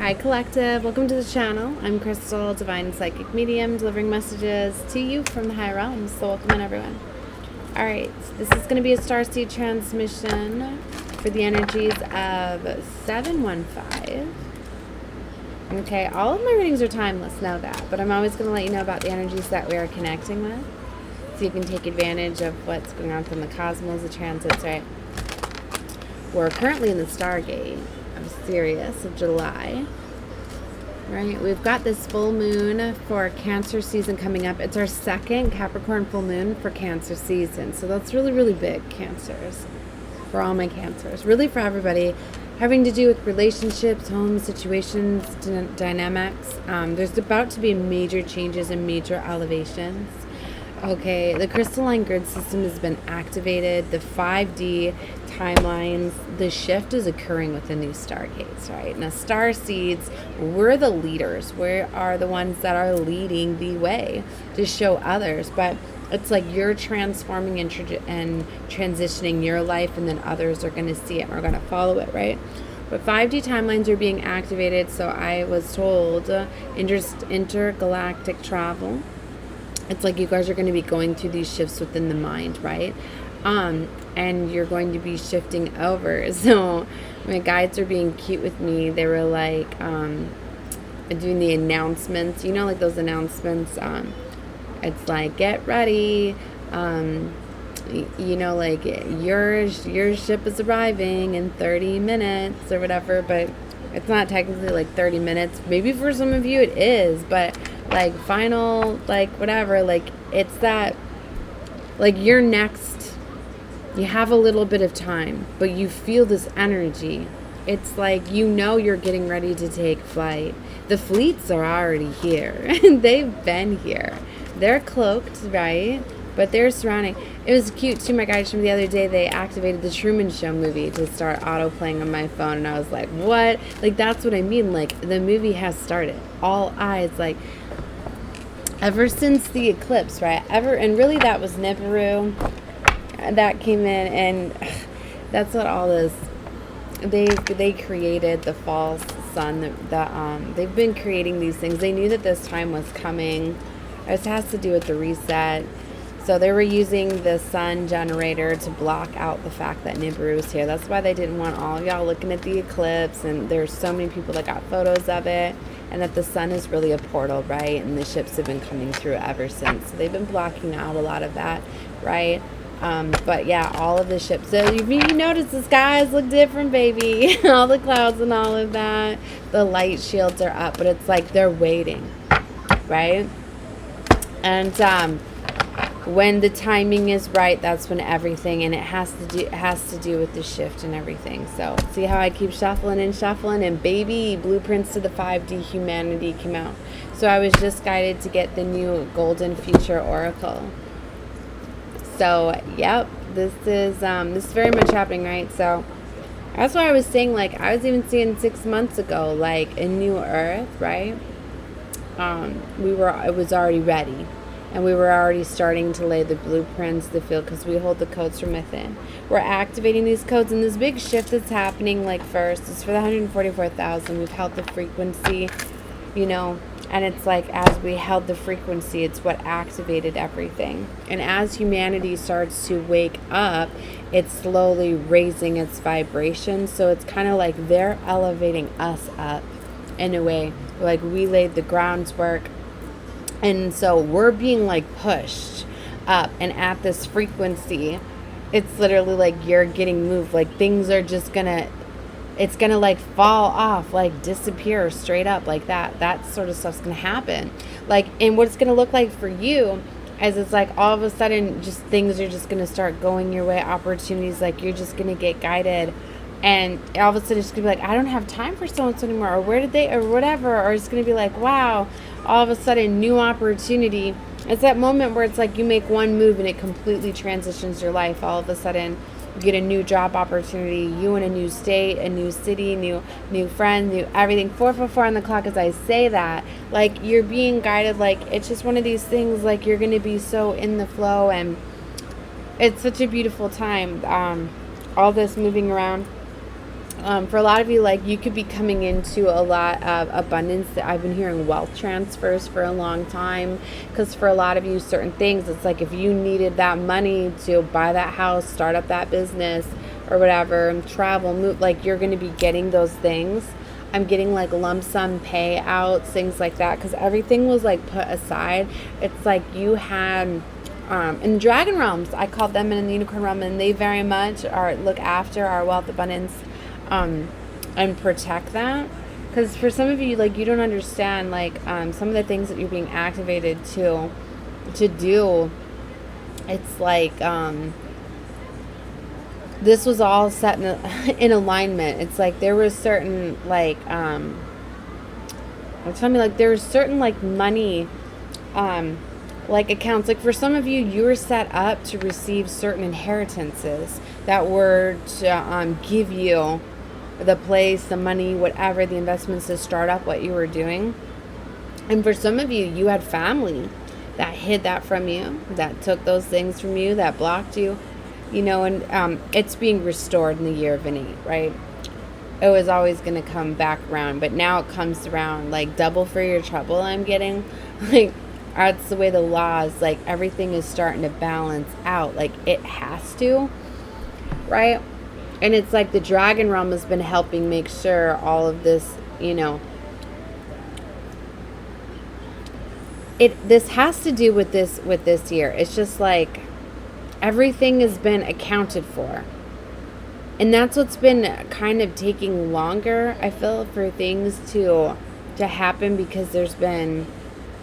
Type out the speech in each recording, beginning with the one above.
Hi Collective, welcome to the channel. I'm Crystal, Divine Psychic Medium, delivering messages to you from the high realms. So welcome in everyone. Alright, so this is going to be a Starseed transmission for the energies of 715. Okay, all of my readings are timeless, know that, but I'm always going to let you know about the energies that we are connecting with, so you can take advantage of what's going on from the cosmos, the transits, right? We're currently in the Stargate of Sirius of July. Right, we've got this full moon for Cancer season coming up. It's our second Capricorn full moon for Cancer season. So that's really, really big, Cancers. For all my Cancers. Really for everybody. Having to do with relationships, homes, situations, dynamics. There's about to be major changes and major elevations. Okay, the crystalline grid system has been activated. The 5D timelines, the shift is occurring with the new Stargates, right? Now, Starseeds, we're the leaders. We are the ones that are leading the way to show others. But it's like you're transforming and transitioning your life, and then others are going to see it and are going to follow it, right? But 5D timelines are being activated, so I was told intergalactic travel. It's like you guys are going to be going through these shifts within the mind, right? And you're going to be shifting over. So my guides are being cute with me. They were like doing the announcements. You know, like those announcements. It's like, get ready. You know, like your ship is arriving in 30 minutes or whatever. But it's not technically like 30 minutes. Maybe for some of you it is, but like final, like whatever, like it's that, like you're next, you have a little bit of time, but you feel this energy. It's like, you know, you're getting ready to take flight. The fleets are already here. They've been here. They're cloaked, right? But they're surrounding. It was cute too. My guys from the other day, they activated the Truman Show movie to start auto playing on my phone, and I was like, what? Like, that's what I mean. Like, the movie has started. All eyes, like, ever since the eclipse, right? And really that was Nibiru that came in, and that's what all this. They created the false sun. They've been creating these things. They knew that this time was coming. It has to do with the reset. So they were using the sun generator to block out the fact that Nibiru was here. That's why they didn't want all of y'all looking at the eclipse. And there's so many people that got photos of it. And that the sun is really a portal, right? And the ships have been coming through ever since. So they've been blocking out a lot of that, right? But yeah, all of the ships. So you notice the skies look different, baby. All the clouds and all of that. The light shields are up. But it's like they're waiting, right? And when the timing is right, that's when everything, and it has to do with the shift and everything. So see how I keep shuffling, and baby, blueprints to the 5D humanity came out. So I was just guided to get the new golden future oracle. So yep, this is very much happening, right? So that's why I was saying, like, I was even seeing 6 months ago, like a new earth, right? It was already ready. And we were already starting to lay the blueprints, the field, because we hold the codes from within. We're activating these codes, and this big shift that's happening, like, first, is for the 144,000. We've held the frequency, you know, and it's like, as we held the frequency, it's what activated everything. And as humanity starts to wake up, it's slowly raising its vibration. So it's kind of like they're elevating us up in a way. Like, we laid the groundwork. And so we're being like pushed up, and at this frequency, it's literally like you're getting moved. Like things are just it's gonna like fall off, like disappear straight up like that. That sort of stuff's gonna happen. Like, and what it's gonna look like for you is it's like all of a sudden just things are just gonna start going your way. Opportunities, like you're just gonna get guided. And all of a sudden it's going to be like, I don't have time for so-and-so anymore, or where did they, or whatever. Or it's going to be like, wow, all of a sudden, new opportunity. It's that moment where it's like you make one move and it completely transitions your life. All of a sudden, you get a new job opportunity, you in a new state, a new city, new friends, new everything. 444 on the clock as I say that. Like, you're being guided. Like, it's just one of these things, like, you're going to be so in the flow. And it's such a beautiful time. All this moving around. For a lot of you, like, you could be coming into a lot of abundance. I've been hearing wealth transfers for a long time, because for a lot of you, certain things, it's like if you needed that money to buy that house, start up that business or whatever, travel, move, like, you're going to be getting those things. I'm getting like lump sum payouts, things like that, because everything was like put aside. It's like you had in the dragon realms, I call them, in the unicorn realm, and they very much are look after our wealth abundance, and protect that. Because for some of you, like, you don't understand, like, some of the things that you're being activated to do. It's like this was all set in alignment. It's like there was certain, like, tell me, like, there was certain, like, money, like, accounts. Like, for some of you, you were set up to receive certain inheritances that were to give you the place, the money, whatever, the investments to start up what you were doing. And for some of you, you had family that hid that from you, that took those things from you, that blocked you, and it's being restored in the year of an 8, right? It was always going to come back around, but now it comes around like double for your trouble. I'm getting, like, that's the way the law is, like, everything is starting to balance out, like it has to, right? And it's like the dragon realm has been helping make sure all of this, this has to do with this year. It's just like everything has been accounted for. And that's what's been kind of taking longer, I feel, for things to happen, because there's been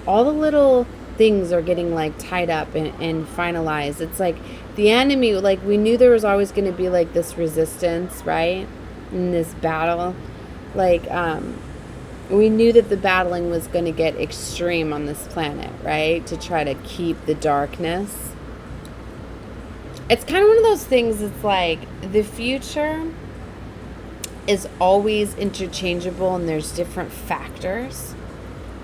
all the little things are getting, like, tied up and finalized. It's like the enemy, like, we knew there was always going to be, like, this resistance, right? In this battle. Like, we knew that the battling was going to get extreme on this planet, right? To try to keep the darkness. It's kind of one of those things, it's like the future is always interchangeable, and there's different factors,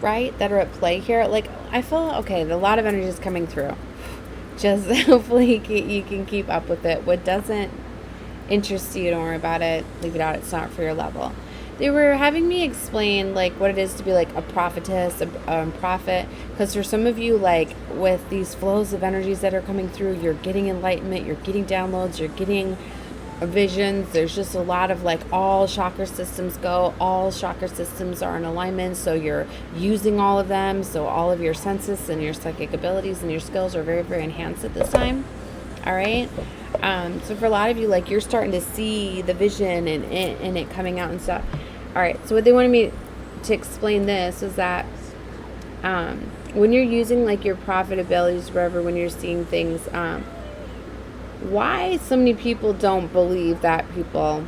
right, that are at play here. Like, I feel, okay, a lot of energy is coming through. Just hopefully you can keep up with it. What doesn't interest you, don't worry about it. Leave it out. It's not for your level. They were having me explain, like, what it is to be, like, a prophetess, a prophet. Because for some of you, like, with these flows of energies that are coming through, you're getting enlightenment, you're getting downloads, you're getting visions. There's just a lot of, like, all chakra systems go. All chakra systems are in alignment, so you're using all of them. So all of your senses and your psychic abilities and your skills are very, very enhanced at this time. All right. So for a lot of you, like, you're starting to see the vision and it coming out and stuff. All right. So what they wanted me to explain this is that when you're using, like, your prophet abilities, wherever, when you're seeing things, why so many people don't believe that people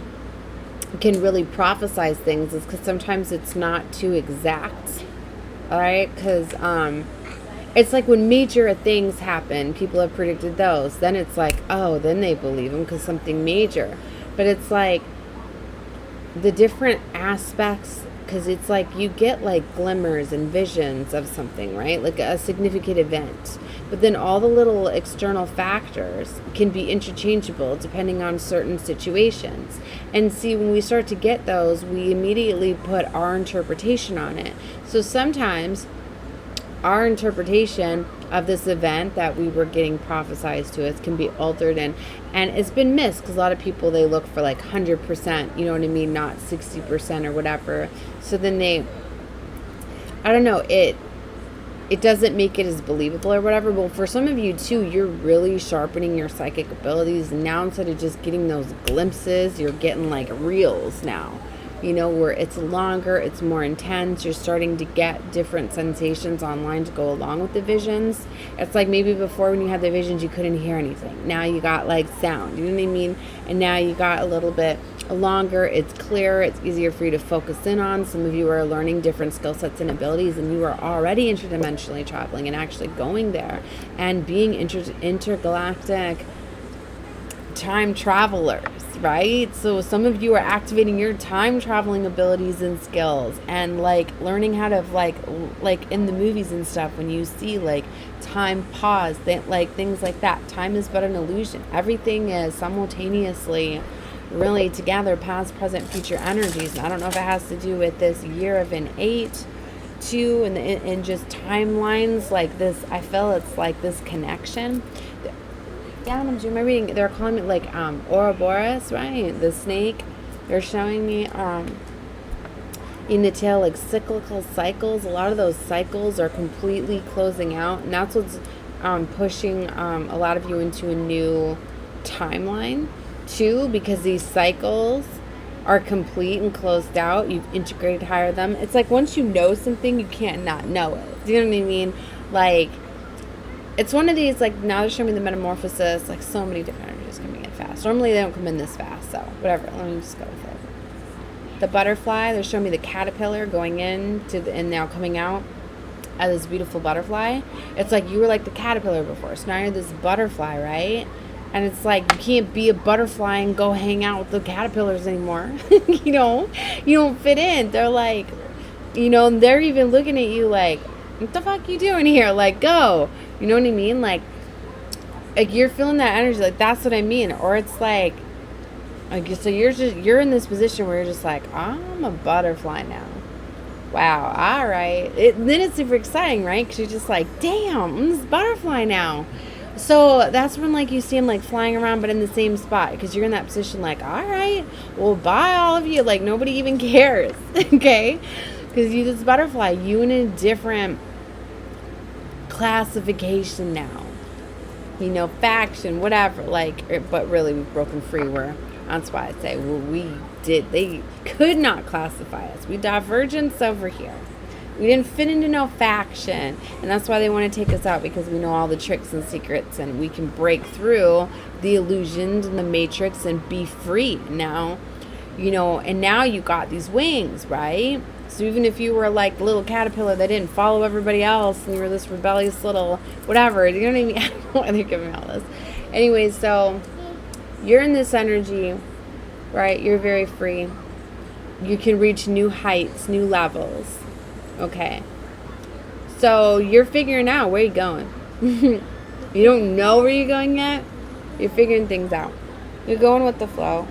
can really prophesize things is because sometimes it's not too exact. All right. Because it's like when major things happen, people have predicted those. Then it's like, oh, then they believe them because something major. But it's like the different aspects, because it's like you get, like, glimmers and visions of something, right? Like a significant event. But then all the little external factors can be interchangeable depending on certain situations. And see, when we start to get those, we immediately put our interpretation on it. So sometimes our interpretation of this event that we were getting prophesized to us can be altered, and it's been missed because a lot of people, they look for, like, 100%, you know what I mean, not 60% or whatever. So then I don't know, it doesn't make it as believable or whatever. But for some of you too, you're really sharpening your psychic abilities, and now instead of just getting those glimpses, you're getting, like, reels now. Where it's longer, it's more intense. You're starting to get different sensations online to go along with the visions. It's like maybe before, when you had the visions, you couldn't hear anything. Now you got, like, sound, you know what I mean? And now you got a little bit longer, it's clearer, it's easier for you to focus in on. Some of you are learning different skill sets and abilities, and you are already interdimensionally traveling and actually going there and being intergalactic time travelers, right? So some of you are activating your time traveling abilities and skills, and, like, learning how to, like in the movies and stuff, when you see, like, time pause, like, things like that. Time is but an illusion. Everything is simultaneously really together, past, present, future energies. And I don't know if it has to do with this year of an 8 too, and just timelines like this. I feel it's like this connection. Yeah, I'm doing my reading. They're calling it like Ouroboros, right? The snake. They're showing me in the tail like cyclical cycles. A lot of those cycles are completely closing out, and that's what's pushing a lot of you into a new timeline too, because these cycles are complete and closed out. You've integrated higher them. It's like once you know something, you can't not know it. Do you know what I mean? Like, it's one of these, like, now they're showing me the metamorphosis, like so many different energies coming in fast. Normally they don't come in this fast, so whatever. Let me just go with it. The butterfly, they're showing me the caterpillar going in to the, and now coming out as this beautiful butterfly. It's like you were like the caterpillar before, so now you're this butterfly, right? And it's like you can't be a butterfly and go hang out with the caterpillars anymore. You know, you don't fit in. They're like, you know, they're even looking at you like, what the fuck you doing here? Like, go. You know what I mean? Like you're feeling that energy. Like, that's what I mean. Or it's like so you're in this position where you're just like, I'm a butterfly now. Wow. All right. Then it's super exciting, right? Because you're just like, damn, I'm this butterfly now. So that's when, like, you see them, like, flying around, but in the same spot, because you're in that position, like, all right, well, bye, all of you. Like, nobody even cares, okay? Because you this butterfly, you in a different classification now. You know, faction, whatever, like, but really, we've broken free. That's why I say, well, they could not classify us. We divergence over here. We didn't fit into no faction, and that's why they want to take us out, because we know all the tricks and secrets, and we can break through the illusions and the matrix and be free now, you know. And now you got these wings, right? So even if you were like the little caterpillar that didn't follow everybody else, and you were this rebellious little whatever, you know what I mean? I don't know why they're giving me all this. Anyways, so you're in this energy, right? You're very free. You can reach new heights, new levels. Okay, so you're figuring out where you're going. You don't know where you're going yet. You're figuring things out. You're going with the flow.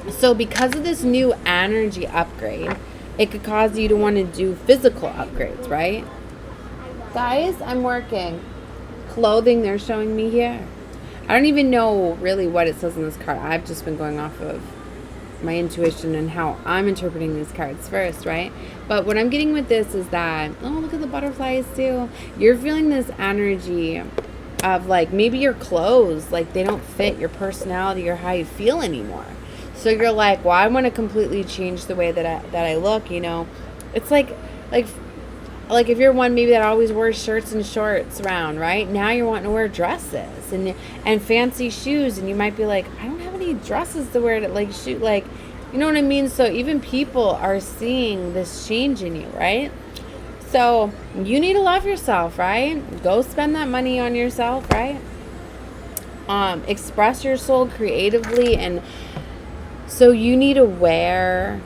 So because of this new energy upgrade, it could cause you to want to do physical upgrades, right? Guys, I'm working. Clothing, they're showing me here. I don't even know really what it says in this card. I've just been going off of my intuition and how I'm interpreting these cards first, right? But what I'm getting with this is that, oh, look at the butterflies too. You're feeling this energy of like maybe your clothes, like they don't fit your personality or how you feel anymore. So you're like, well, I want to completely change the way that I look, you know. It's like if you're one maybe that always wears shirts and shorts around, right? Now you're wanting to wear dresses and fancy shoes, and you might be like, I don't have any dresses to wear to like shoot, like, you know what I mean? So even people are seeing this change in you, right? So you need to love yourself, right? Go spend that money on yourself, right? Express your soul creatively, and so you need to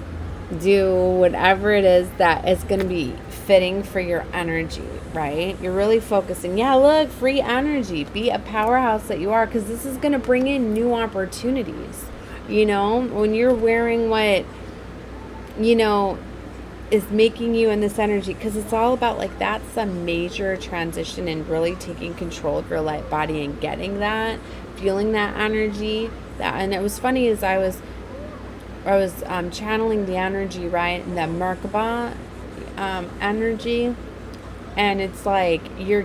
do whatever it is that is going to be fitting for your energy, right? You're really focusing. Yeah, look, free energy. Be a powerhouse that you are, because this is going to bring in new opportunities. You know, when you're wearing what, you know, is making you in this energy, because it's all about like that's a major transition and really taking control of your light body and getting that, feeling that energy. And it was funny as I was channeling the energy, right, and the Merkaba energy, and it's like you're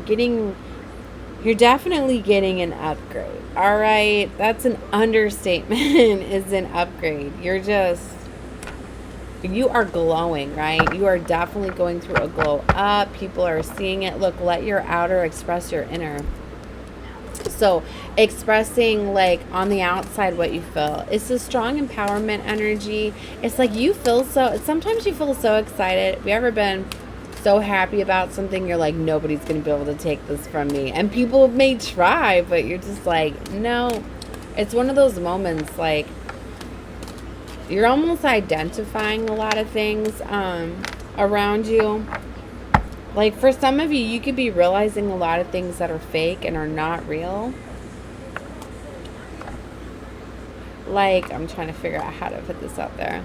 definitely getting an upgrade. All right, that's an understatement. Is an upgrade. You are glowing, right? You are definitely going through a glow up. People are seeing it. Look, let your outer express your inner. So expressing like on the outside what you feel. It's a strong empowerment energy. It's like sometimes you feel so excited. Have you ever been so happy about something, you're like, nobody's going to be able to take this from me? And people may try, but you're just like, no. It's one of those moments like you're almost identifying a lot of things around you. Like for some of you, you could be realizing a lot of things that are fake and are not real. like, I'm trying to figure out how to put this out there.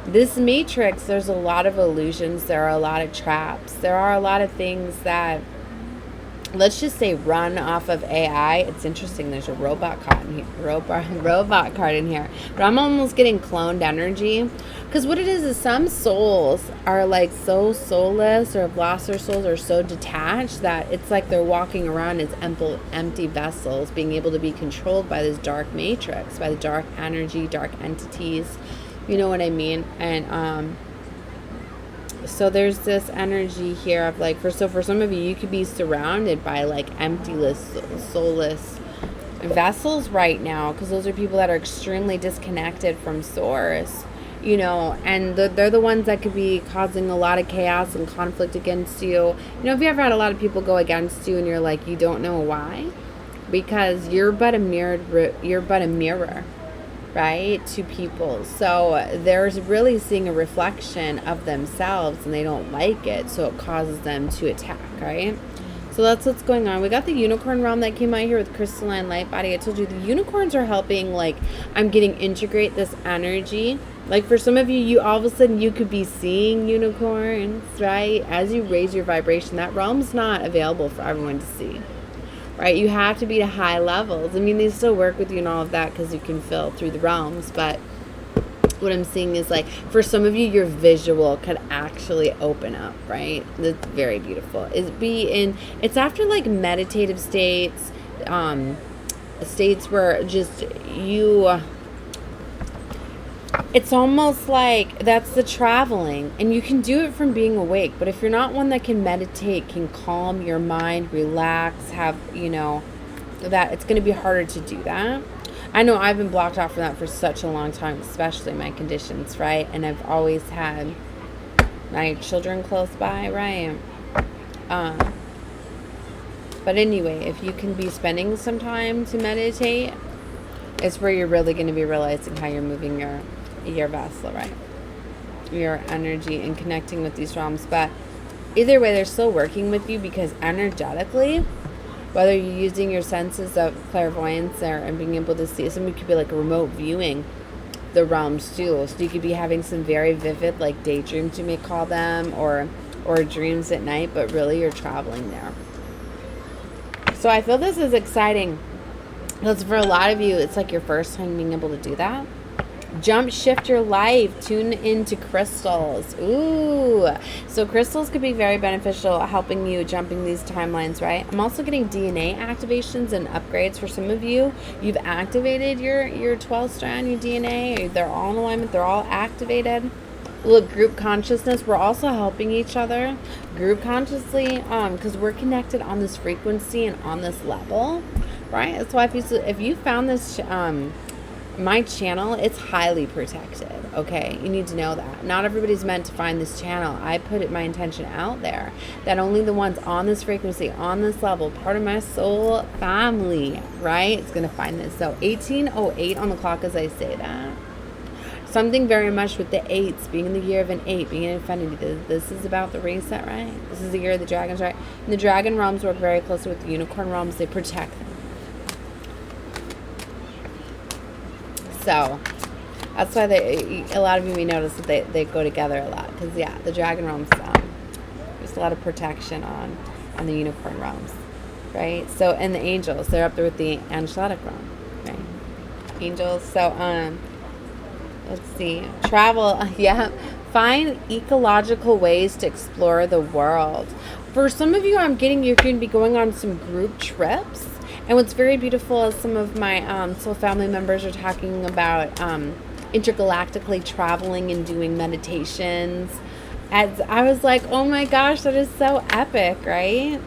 This matrix, there's a lot of illusions. There are a lot of traps. There are a lot of things that, let's just say, run off of AI. It's interesting. There's a robot card in here. Robot card in here. But I'm almost getting cloned energy. Because what it is some souls are like so soulless, or have lost their souls, or so detached that it's like they're walking around as empty vessels, being able to be controlled by this dark matrix, by the dark energy, dark entities. You know what I mean? And so there's this energy here of like, for some of you, you could be surrounded by like emptyless, soulless vessels right now, because those are people that are extremely disconnected from source, you know, and they're the ones that could be causing a lot of chaos and conflict against you. You know, have you ever had a lot of people go against you and you're like, you don't know why? Because you're but a mirror, right, to people. So there's really seeing a reflection of themselves, and they don't like it, so it causes them to attack, right? So that's what's going on. We got the unicorn realm that came out here with crystalline light body. I told you the unicorns are helping, like, I'm getting integrate this energy. Like, for some of you, you all of a sudden you could be seeing unicorns, right? As you raise your vibration, that realm's not available for everyone to see, right? You have to be to high levels. I mean, they still work with you and all of that because you can feel through the realms, but what I'm seeing is, like, for some of you, your visual could actually open up, right? That's very beautiful. It's after like meditative states, states where just it's almost like that's the traveling, and you can do it from being awake. But if you're not one that can meditate, can calm your mind, relax, have, you know, that it's going to be harder to do that. I know I've been blocked off from that for such a long time, especially my conditions, right? And I've always had my children close by, right? But anyway, if you can be spending some time to meditate, it's where you're really going to be realizing how you're moving your vessel, right? Your energy and connecting with these realms. But either way, they're still working with you, because energetically, whether you're using your senses of clairvoyance and being able to see, somebody could be like remote viewing the realms too. So you could be having some very vivid, like, daydreams, you may call them, or dreams at night, but really you're traveling there. So I feel this is exciting, because for a lot of you, it's like your first time being able to do that. Jump shift your life, tune into crystals. Ooh, so crystals could be very beneficial, helping you jumping these timelines, right? I'm also getting DNA activations and upgrades. For some of you, you've activated your 12 strand, your DNA. They're all in alignment, they're all activated. Look, group consciousness, we're also helping each other group consciously, because we're connected on this frequency and on this level, right? That's why if you found this my channel, it's highly protected, okay? You need to know that. Not everybody's meant to find this channel. I put my intention out there that only the ones on this frequency, on this level, part of my soul family, right, is going to find this. So 1808 on the clock as I say that. Something very much with the 8s, being in the year of an 8, being in infinity. This is about the reset, right? This is the year of the dragons, right? And the dragon realms work very closely with the unicorn realms. They protect them. So that's why a lot of you may notice that they go together a lot, because yeah, the dragon realms, there's a lot of protection on the unicorn realms, right? So, and the angels, they're up there with the angelic realm, right? Angels. So let's see, travel. Yeah, find ecological ways to explore the world. For some of you, I'm getting you're going to be going on some group trips. And what's very beautiful is some of my soul family members are talking about intergalactically traveling and doing meditations. As I was like, oh my gosh, that is so epic, right?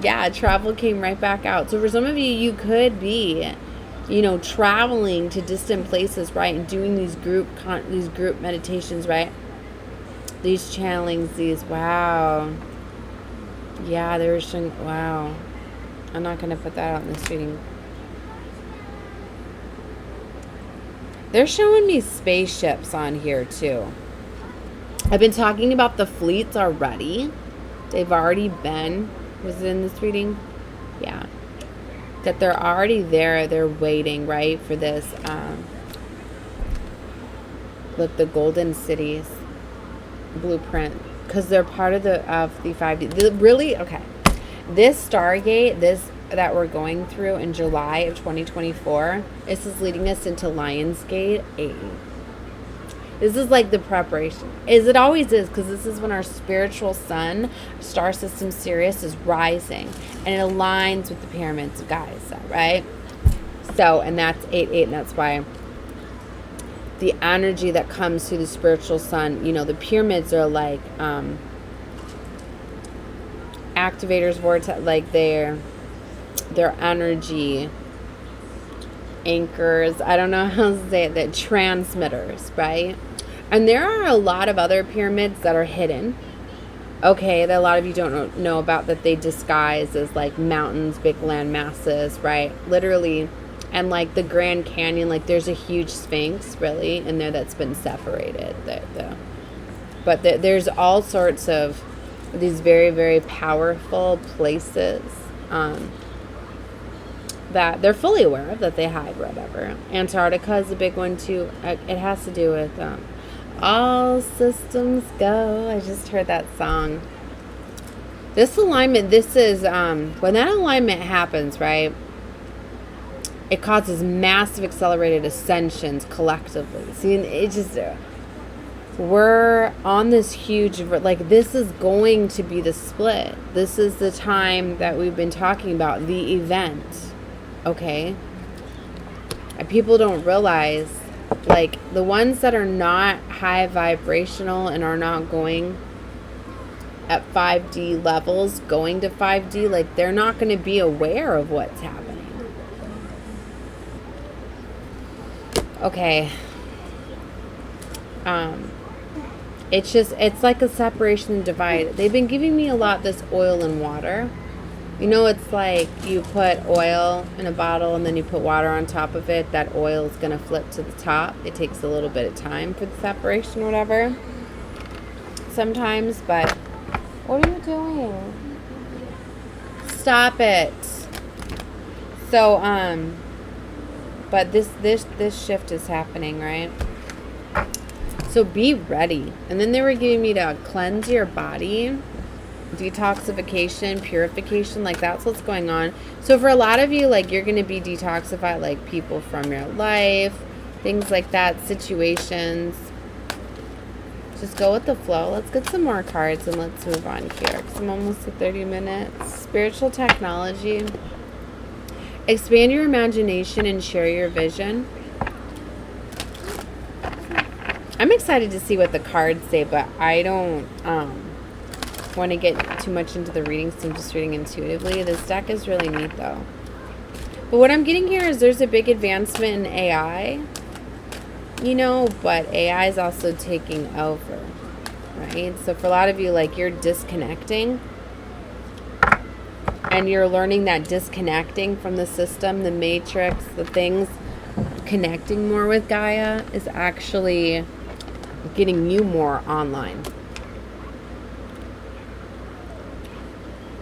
Yeah, travel came right back out. So for some of you, you could be, you know, traveling to distant places, right, and doing these group meditations, right? These channelings, these, wow. Yeah, they were showing, wow. I'm not going to put that out in this reading. They're showing me spaceships on here too. I've been talking about the fleets already. They've already been. Was it in this reading? Yeah. That they're already there. They're waiting, right, for this Look, the golden cities blueprint, because they're part of the 5D. Really, okay. This Stargate, this that we're going through in July of 2024, this is leading us into Lionsgate 8. This is like the preparation. As it always is, because this is when our spiritual sun, star system Sirius, is rising. And it aligns with the pyramids of Gaia, right? So, and that's 8-8, and that's why the energy that comes through the spiritual sun, you know, the pyramids are like activators, vortex, like their energy anchors, I don't know how to say it, that transmitters, right? And there are a lot of other pyramids that are hidden, okay, that a lot of you don't know about, that they disguise as like mountains, big land masses, right? Literally. And like the Grand Canyon, like there's a huge Sphinx really in there that's been separated. But there's all sorts of these very, very powerful places that they're fully aware of, that they hide, whatever. Antarctica is a big one too. It has to do with all systems go. I just heard that song. This alignment, this is when that alignment happens, right? It causes massive accelerated ascensions collectively. See, it just, we're on this huge, like, this is going to be the split. This is the time that we've been talking about, the event, okay? And people don't realize, like, the ones that are not high vibrational and are not going at 5D levels, going to 5D, like, they're not going to be aware of what's happening. Okay. It's like a separation and divide. They've been giving me a lot this oil and water. You know, it's like you put oil in a bottle and then you put water on top of it. That oil is going to flip to the top. It takes a little bit of time for the separation or whatever. Sometimes, but what are you doing? Stop it. So, but this shift is happening, right? So be ready. And then they were giving me to cleanse your body, detoxification, purification, like that's what's going on. So for a lot of you, like, you're going to be detoxified, like people from your life, things like that, situations. Just go with the flow. Let's get some more cards and let's move on here, because I'm almost at 30 minutes. Spiritual technology. Expand your imagination and share your vision. I'm excited to see what the cards say, but I don't want to get too much into the readings. So I'm just reading intuitively. This deck is really neat, though. But what I'm getting here is there's a big advancement in AI, you know, but AI is also taking over, right? So for a lot of you, like, you're disconnecting. And you're learning that disconnecting from the system, the matrix, the things, connecting more with Gaia is actually getting you more online.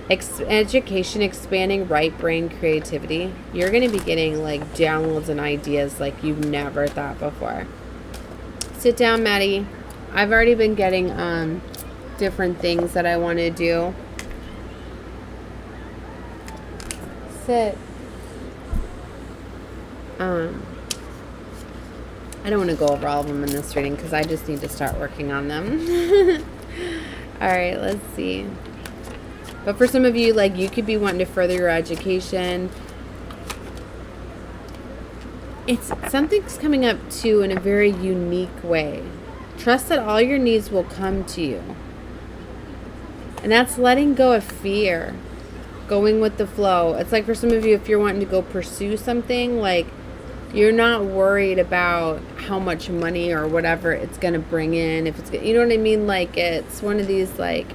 Education, expanding right brain creativity. You're going to be getting like downloads and ideas like you've never thought before. Sit down, Maddie. I've already been getting different things that I want to do. Sit. I don't want to go over all of them in this reading because I just need to start working on them. All right, let's see. But for some of you, like, you could be wanting to further your education. It's something's coming up too in a very unique way. Trust that all your needs will come to you. And that's letting go of fear. Going with the flow. It's like for some of you, if you're wanting to go pursue something, like, you're not worried about how much money or whatever it's going to bring in. If it's, you know what I mean? Like, it's one of these, like,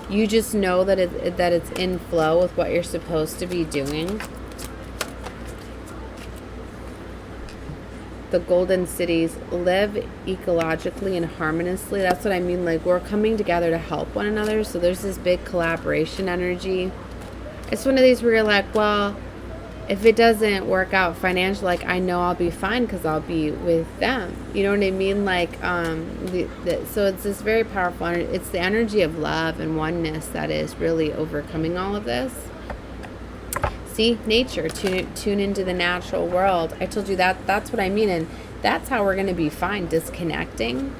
you just know that it's in flow with what you're supposed to be doing. The golden cities live ecologically and harmoniously. That's what I mean. Like, we're coming together to help one another. So there's this big collaboration energy. It's one of these where you're like, well, if it doesn't work out financially, like, I know I'll be fine because I'll be with them. You know what I mean? Like, so it's this very powerful, it's the energy of love and oneness that is really overcoming all of this. See, nature, tune into the natural world. I told you that's what I mean. And that's how we're going to be fine, disconnecting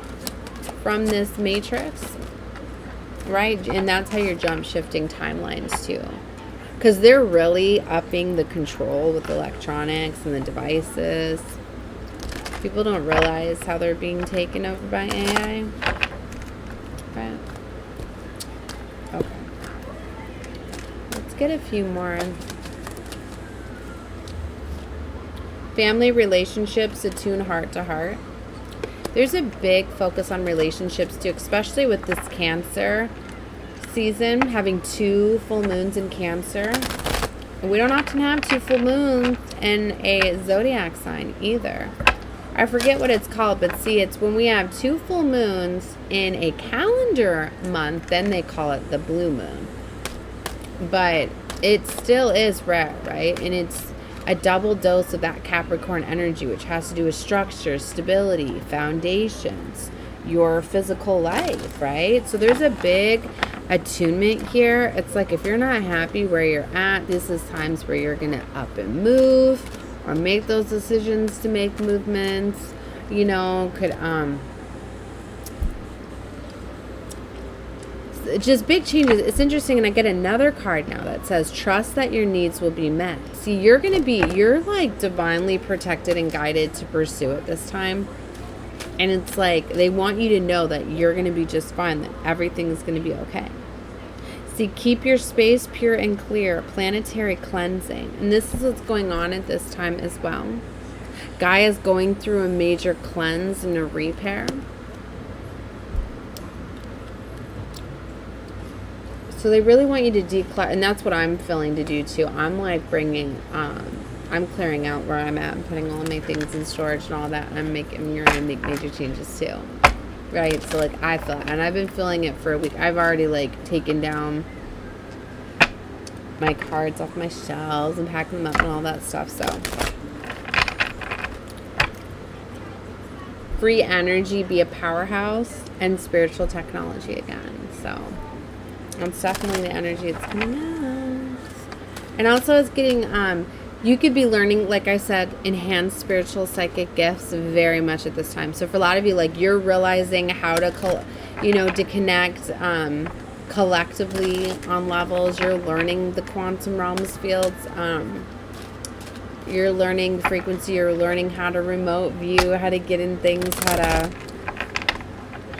from this matrix, right? And that's how you're jump shifting timelines too. Because they're really upping the control with electronics and the devices. People don't realize how they're being taken over by AI. Right. Okay. Let's get a few more. Family relationships, attune heart to heart. There's a big focus on relationships too, especially with this Cancer season, having 2 full moons in Cancer. And we don't often have 2 full moons in a zodiac sign either. I forget what it's called, but see, it's when we have 2 full moons in a calendar month, then they call it the blue moon. But it still is rare, right? And it's a double dose of that Capricorn energy, which has to do with structure, stability, foundations, your physical life, right? So there's a big attunement here. It's like, if you're not happy where you're at, this is times where you're gonna up and move or make those decisions to make movements. You know, could just big changes. It's interesting, and I get another card now that says trust that your needs will be met. See, you're like divinely protected and guided to pursue it this time. And it's like they want you to know that you're going to be just fine, that everything's going to be okay. See, keep your space pure and clear, planetary cleansing. And this is what's going on at this time as well. Gaia is going through a major cleanse and a repair. So they really want you to declutter, and that's what I'm feeling to do too. I'm like bringing, I'm clearing out where I'm at and putting all of my things in storage and all that. And you're going to make major changes too. Right? So like I feel, and I've been feeling it for a week. I've already like taken down my cards off my shelves and packing them up and all that stuff. So free energy, be a powerhouse, and spiritual technology again. So that's definitely the energy that's coming out. And also it's getting, you could be learning, like I said, enhanced spiritual psychic gifts very much at this time. So for a lot of you, like you're realizing how to, to connect collectively on levels. You're learning the quantum realms fields. You're learning frequency. You're learning how to remote view, how to get in things,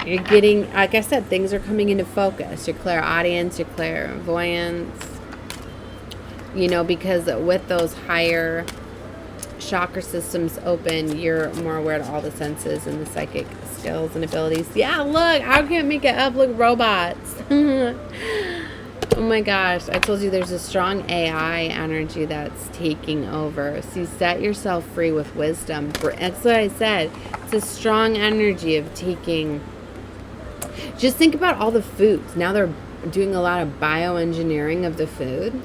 you're getting, like I said, things are coming into focus. Your clairaudience, your clairvoyance. Because with those higher chakra systems open, you're more aware to all the senses and the psychic skills and abilities. Yeah, look, I can't make it up. Look, robots. Oh my gosh. I told you there's a strong AI energy that's taking over. So set yourself free with wisdom. That's what I said. It's a strong energy of taking. Just think about all the foods. Now they're doing a lot of bioengineering of the food.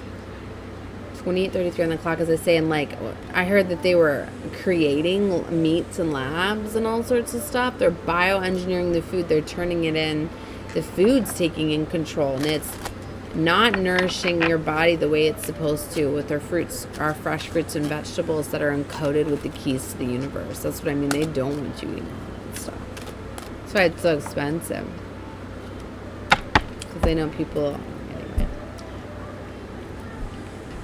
28:33 on the clock, as I say, and like I heard that they were creating meats in labs and all sorts of stuff. They're bioengineering the food. They're turning it in. The food's taking in control, and it's not nourishing your body the way it's supposed to with our fresh fruits and vegetables that are encoded with the keys to the universe. That's what I mean. They don't want you eating all that stuff. That's why it's so expensive. Because they know people. Anyway.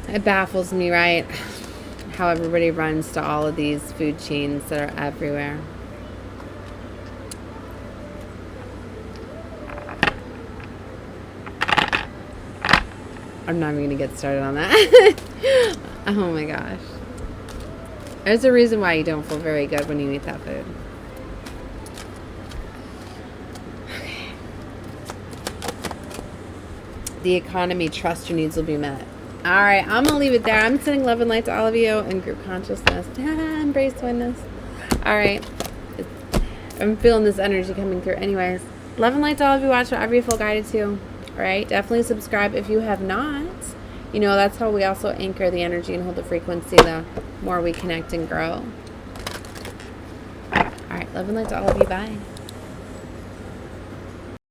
It baffles me, right? How everybody runs to all of these food chains that are everywhere. I'm not even going to get started on that. Oh my gosh. There's a reason why you don't feel very good when you eat that food. Okay. The economy, trust your needs will be met. All right, I'm going to leave it there. I'm sending love and light to all of you in group consciousness. Embrace oneness. All right. I'm feeling this energy coming through. Anyways, love and light to all of you. Watch whatever you feel guided to. All right, definitely subscribe if you have not. you know, that's how we also anchor the energy and hold the frequency the more we connect and grow. All right, love and light to all of you. Bye.